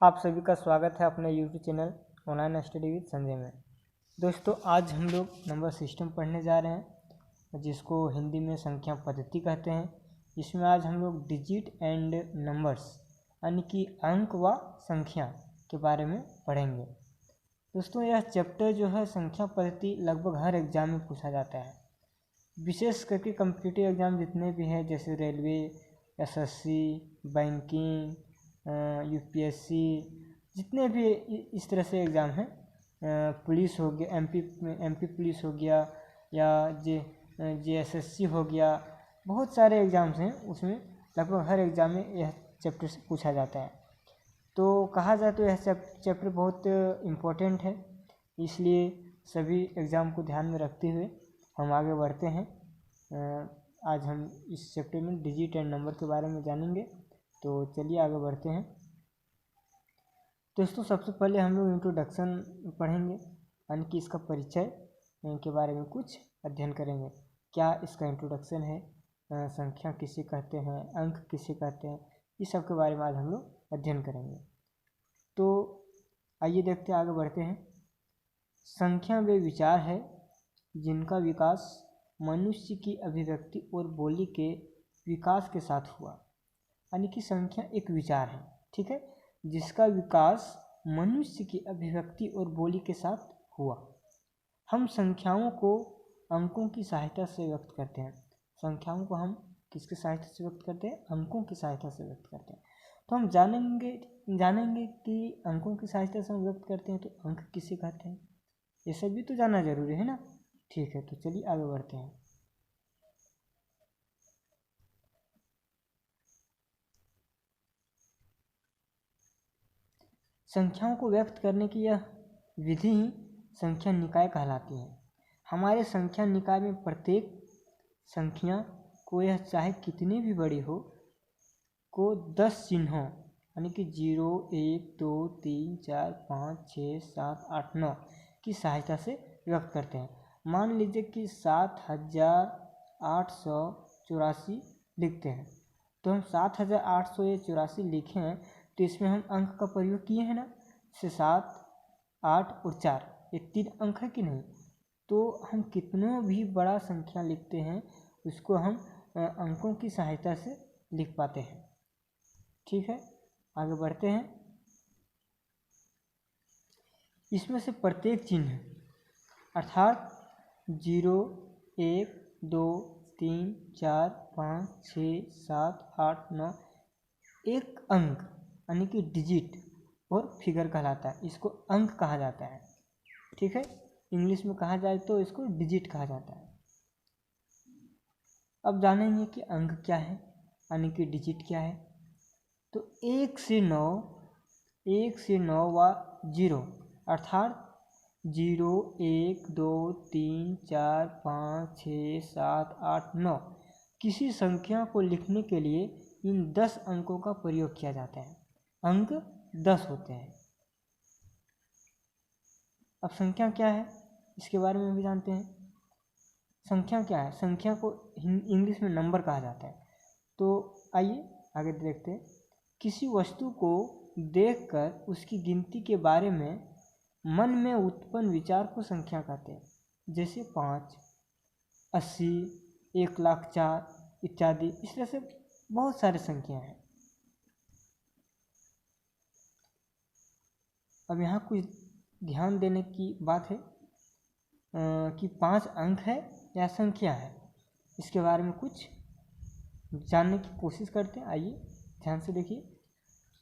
आप सभी का स्वागत है अपने YouTube channel online study with Sanjay में। दोस्तों, आज हम लोग नंबर सिस्टम पढ़ने जा रहे हैं, जिसको हिंदी में संख्या पद्धति कहते हैं। इसमें आज हम लोग डिजिट एंड नंबर्स यानी कि अंक व संख्या के बारे में पढ़ेंगे। दोस्तों, यह चैप्टर जो है संख्या पद्धति लगभग हर एग्ज़ाम में पूछा जाता है, विशेष करके कॉम्पिटिटिव एग्ज़ाम जितने भी हैं, जैसे रेलवे, SSC, बैंकिंग, UPSC, जितने भी इस तरह से एग्ज़ाम हैं, पुलिस हो गया, MP पुलिस हो गया, या JSSC हो गया, बहुत सारे एग्ज़ाम्स हैं, उसमें लगभग हर एग्ज़ाम में यह चैप्टर से पूछा जाता है। तो कहा जाए तो यह चैप्टर बहुत इम्पोर्टेंट है, इसलिए सभी एग्ज़ाम को ध्यान में रखते हुए हम आगे बढ़ते हैं। आज हम इस चैप्टर में डिजिट एंड नंबर के बारे में जानेंगे, तो चलिए आगे बढ़ते हैं। दोस्तों, सबसे पहले हम लोग इंट्रोडक्शन पढ़ेंगे, यानी कि इसका परिचय के बारे में कुछ अध्ययन करेंगे। क्या इसका इंट्रोडक्शन है, संख्या किसे कहते हैं, अंक किसे कहते हैं, इस सब के बारे में आज हम लोग अध्ययन करेंगे। तो आइए देखते हैं, आगे बढ़ते हैं। संख्या वे विचार है जिनका विकास मनुष्य की अभिव्यक्ति और बोली के विकास के साथ हुआ। यानी कि संख्या एक विचार है, ठीक है, जिसका विकास मनुष्य की अभिव्यक्ति और बोली के साथ हुआ। हम संख्याओं को अंकों की सहायता से व्यक्त करते हैं। संख्याओं को हम किसकी सहायता से व्यक्त करते हैं? अंकों की सहायता से व्यक्त करते हैं। तो हम जानेंगे कि अंकों की सहायता से हम व्यक्त करते हैं, तो अंक किसे कहते हैं, ये सब भी तो जानना जरूरी है ना। ठीक है, तो चलिए आगे बढ़ते हैं। संख्याओं को व्यक्त करने की यह विधि ही संख्या निकाय कहलाती है। हमारे संख्या निकाय में प्रत्येक संख्या को, यह चाहे कितनी भी बड़ी हो, को 10 चिन्हों यानी कि 0, 1, 2, 3, 4, 5, 6, 7, 8, 9 की सहायता से व्यक्त करते हैं। मान लीजिए कि 7884 लिखते हैं, तो हम 7884 लिखे हैं, तो इसमें हम अंक का प्रयोग किए हैं ना, से 7, 8 और 4, ये 3 अंक है कि नहीं। तो हम कितनों भी बड़ा संख्या लिखते हैं, उसको हम अंकों की सहायता से लिख पाते हैं। ठीक है, आगे बढ़ते हैं। इसमें से प्रत्येक चिन्ह अर्थात 0, 1, 2, 3, 4, 5, 6, 7, 8, 9 एक अंक यानी कि डिजिट और फिगर कहलाता है। इसको अंक कहा जाता है, ठीक है, इंग्लिश में कहा जाए तो इसको डिजिट कहा जाता है। अब जानेंगे कि अंक क्या है, यानी कि डिजिट क्या है। तो 1 से 9 व 0 अर्थात 0, 1, 2, 3, 4, 5, 6, 7, 8, 9 किसी संख्या को लिखने के लिए इन 10 अंकों का प्रयोग किया जाता है। अंक 10 होते हैं। अब संख्या क्या है, इसके बारे में भी जानते हैं। संख्या क्या है? संख्या को इंग्लिश में नंबर कहा जाता है। तो आइए आगे देखते हैं। किसी वस्तु को देखकर उसकी गिनती के बारे में मन में उत्पन्न विचार को संख्या कहते हैं। जैसे 5, 80, 1,04 इत्यादि। इस तरह से बहुत सारे संख्या हैं। अब यहाँ कुछ ध्यान देने की बात है कि 5 अंक है या संख्या है, इसके बारे में कुछ जानने की कोशिश करते हैं। आइए ध्यान से देखिए।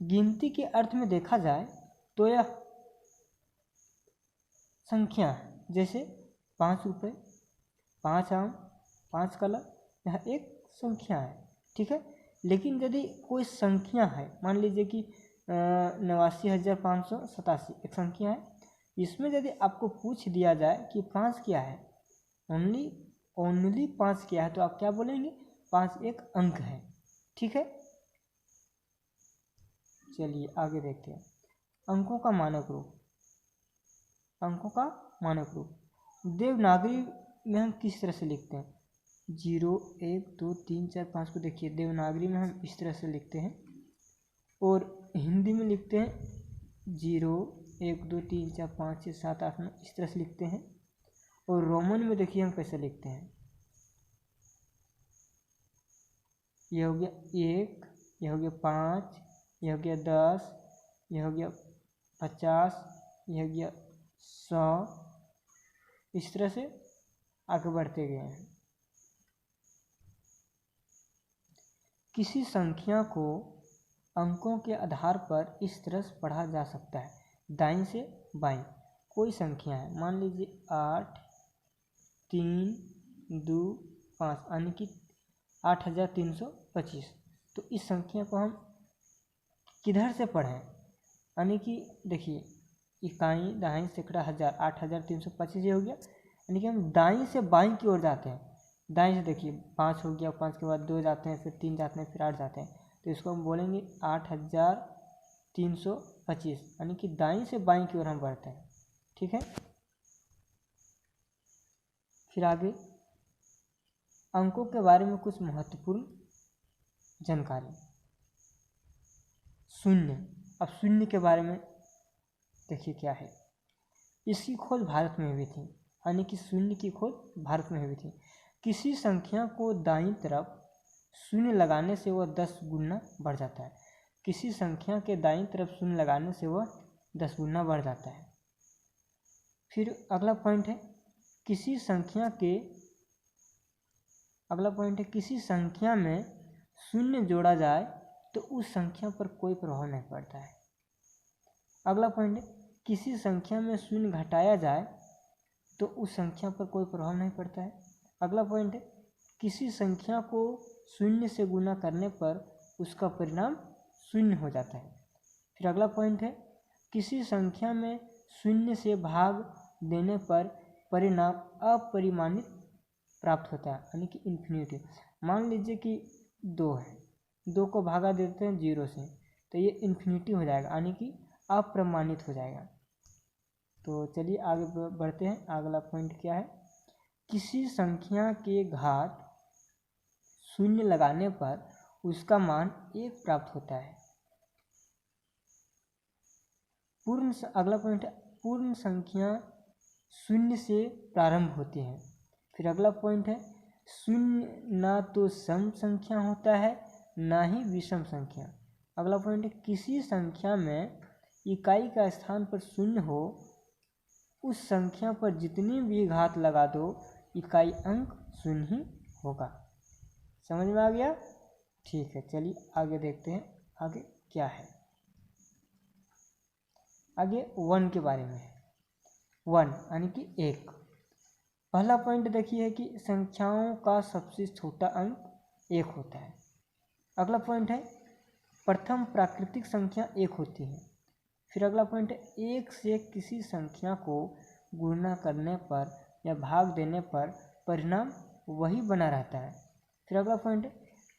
गिनती के अर्थ में देखा जाए तो यह संख्या है। जैसे 5 रुपये, 5 आम, 5 कलर, यह एक संख्या है, ठीक है। लेकिन यदि कोई संख्या है, मान लीजिए कि 89,587 एक संख्या है, इसमें यदि आपको पूछ दिया जाए कि 5 क्या है, ओनली 5 क्या है, तो आप क्या बोलेंगे? 5 एक अंक है, ठीक है। चलिए आगे देखते हैं। अंकों का मानक रूप। देवनागरी में हम किस तरह से लिखते हैं? 0, 1, 2, 3, 4, 5 को देखिए, देवनागरी में हम इस तरह से लिखते हैं, और हिंदी में लिखते हैं 0 1 2 3 4 5 6 7 8 9 इस तरह से लिखते हैं। और रोमन में देखिए हम कैसे लिखते हैं, यह हो गया 1, यह हो गया 5, यह हो गया 10, यह हो गया 50, यह हो गया 100, इस तरह से आगे बढ़ते गए हैं। किसी संख्या को अंकों के आधार पर इस तरह से पढ़ा जा सकता है, दाईं से बाईं। कोई संख्या है, मान लीजिए 8 3 2 5 यानी कि 8325। तो इस संख्या को हम किधर से पढ़ें, यानी कि देखिए इकाई दहाई सैकड़ा हज़ार 8325 ये हो गया, यानी कि हम दाईं से बाईं की ओर जाते हैं। दाईं से देखिए 5 हो गया, 5 के बाद 2 जाते हैं, फिर 3 जाते हैं, फिर 8 जाते हैं। तो इसको हम बोलेंगे 8325, यानी कि दाईं से बाईं की ओर हम बढ़ते हैं। ठीक है, फिर आगे अंकों के बारे में कुछ महत्वपूर्ण जानकारी। शून्य, अब शून्य के बारे में देखिए क्या है। इसकी खोज भारत में हुई थी, यानी कि शून्य की खोज भारत में हुई थी। किसी संख्या को दाईं तरफ शून्य लगाने से वह 10 गुना बढ़ जाता है। किसी संख्या के दाईं तरफ शून्य लगाने से वह 10 गुना बढ़ जाता है। फिर अगला पॉइंट है किसी संख्या में शून्य जोड़ा जाए तो उस संख्या पर कोई प्रभाव नहीं पड़ता है। अगला पॉइंट है किसी संख्या में शून्य घटाया जाए तो उस संख्या पर कोई प्रभाव नहीं पड़ता है। अगला पॉइंट है किसी संख्या को शून्य से गुना करने पर उसका परिणाम शून्य हो जाता है। फिर अगला पॉइंट है किसी संख्या में शून्य से भाग देने पर परिणाम अपरिमाणित प्राप्त होता है, यानी कि इन्फिनिटी। मान लीजिए कि 2 है, 2 को भागा देते हैं 0 से, तो ये इन्फिनिटी हो जाएगा, यानी कि अप्रमाणित हो जाएगा। तो चलिए आगे बढ़ते हैं। अगला पॉइंट क्या है, किसी संख्या के घात शून्य लगाने पर उसका मान 1 प्राप्त होता है। अगला पॉइंट है पूर्ण संख्या शून्य से प्रारंभ होती है। फिर अगला पॉइंट है शून्य ना तो सम संख्या होता है ना ही विषम संख्या। अगला पॉइंट है किसी संख्या में इकाई का स्थान पर शून्य हो, उस संख्या पर जितनी भी घात लगा दो इकाई अंक शून्य ही होगा। समझ में आ गया? ठीक है, चलिए आगे देखते हैं आगे क्या है। आगे 1 के बारे में है। 1 यानी कि 1। पहला पॉइंट देखिए कि संख्याओं का सबसे छोटा अंक 1 होता है। अगला पॉइंट है प्रथम प्राकृतिक संख्या 1 होती है। फिर अगला पॉइंट है 1 से किसी संख्या को गुणा करने पर या भाग देने पर परिणाम वही बना रहता है। फिर अगला पॉइंट है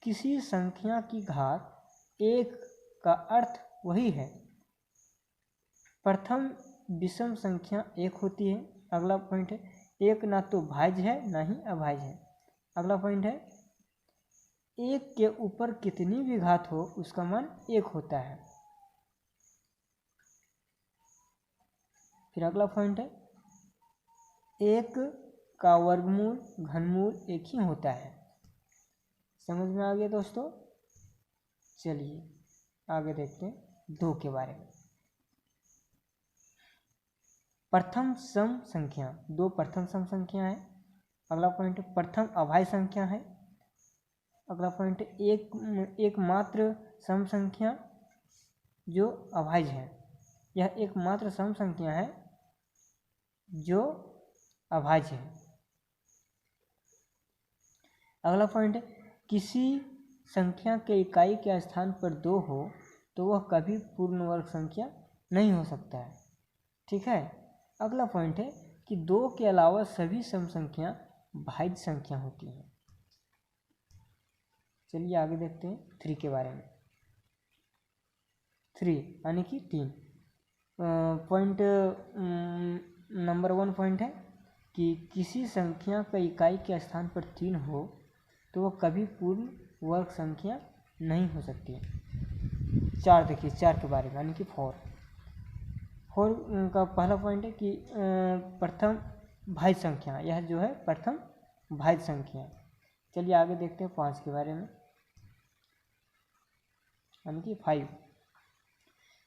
किसी संख्या की घात 1 का अर्थ वही है। प्रथम विषम संख्या 1 होती है। अगला पॉइंट है 1 ना तो भाज्य है ना ही अभाज्य है। अगला पॉइंट है 1 के ऊपर कितनी भी घात हो उसका मान 1 होता है। फिर अगला पॉइंट है 1 का वर्गमूल घनमूल एक ही होता है। समझ में आ गया दोस्तों? चलिए आगे देखते हैं 2 के बारे में। प्रथम सम संख्या, 2 प्रथम सम संख्या है। अगला पॉइंट प्रथम अभाज्य संख्या है। अगला पॉइंट एकमात्र सम संख्या जो अभाज्य है। यह एकमात्र सम संख्या है जो अभाज्य है। अगला पॉइंट है किसी संख्या के इकाई के स्थान पर 2 हो तो वह कभी पूर्ण वर्ग संख्या नहीं हो सकता है। ठीक है। अगला पॉइंट है कि 2 के अलावा सभी सम संख्या भाज्य संख्या होती हैं। चलिए आगे देखते हैं 3 के बारे में। 3 यानी कि 3 पॉइंट नंबर 1 पॉइंट है कि किसी संख्या का इकाई के स्थान पर 3 हो तो वह कभी पूर्ण वर्ग संख्या नहीं हो सकती। 4 देखिए 4 के बारे में यानी कि 4। फोर का पहला पॉइंट है कि प्रथम भाज्य संख्या, यह जो है प्रथम भाज्य संख्या है। चलिए आगे देखते हैं 5 के बारे में, यानी कि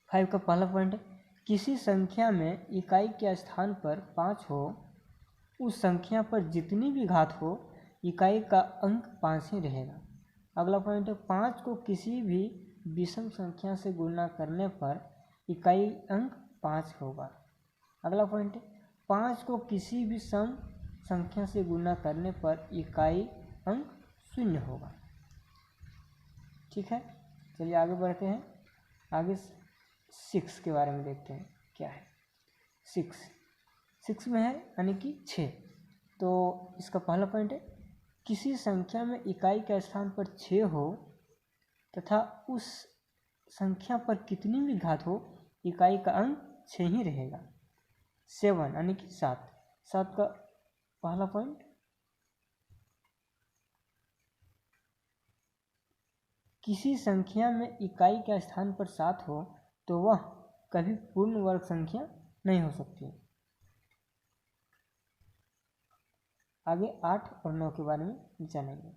5 का पहला पॉइंट है किसी संख्या में इकाई के स्थान पर 5 हो, उस संख्या पर जितनी भी घात हो इकाई का अंक 5 ही रहेगा। अगला पॉइंट है 5 को किसी भी विषम संख्या से गुणा करने पर इकाई अंक 5 होगा। अगला पॉइंट है 5 को किसी भी सम संख्या से गुणा करने पर इकाई अंक 0 होगा। ठीक है, चलिए आगे बढ़ते हैं। आगे 6 के बारे में देखते हैं क्या है। 6 में है यानी कि 6। तो इसका पहला पॉइंट है किसी संख्या में इकाई के स्थान पर 6 हो तथा उस संख्या पर कितनी भी घात हो इकाई का अंक 6 ही रहेगा। 7 यानी कि 7 का पहला पॉइंट किसी संख्या में इकाई के स्थान पर 7 हो तो वह कभी पूर्ण वर्ग संख्या नहीं हो सकती। आगे 8 और 9 के बारे में जानेंगे।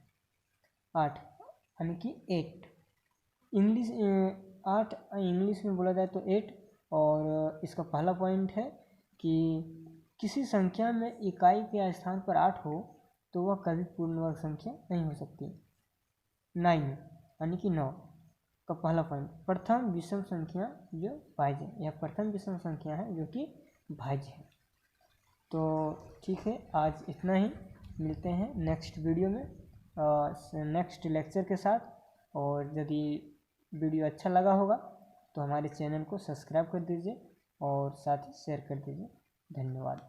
8 यानी कि 8 इंग्लिश 8 इंग्लिश में बोला जाए तो 8, और इसका पहला पॉइंट है कि किसी संख्या में इकाई के स्थान पर 8 हो तो वह कभी पूर्ण वर्ग संख्या नहीं हो सकती। 9 यानी कि 9 का पहला पॉइंट प्रथम विषम संख्या जो भाज्य है, यह प्रथम विषम संख्या है जो कि भाज्य है। तो ठीक है, आज इतना ही। मिलते हैं नेक्स्ट वीडियो में नेक्स्ट लेक्चर के साथ। और यदि वीडियो अच्छा लगा होगा तो हमारे चैनल को सब्सक्राइब कर दीजिए और साथ ही शेयर कर दीजिए। धन्यवाद।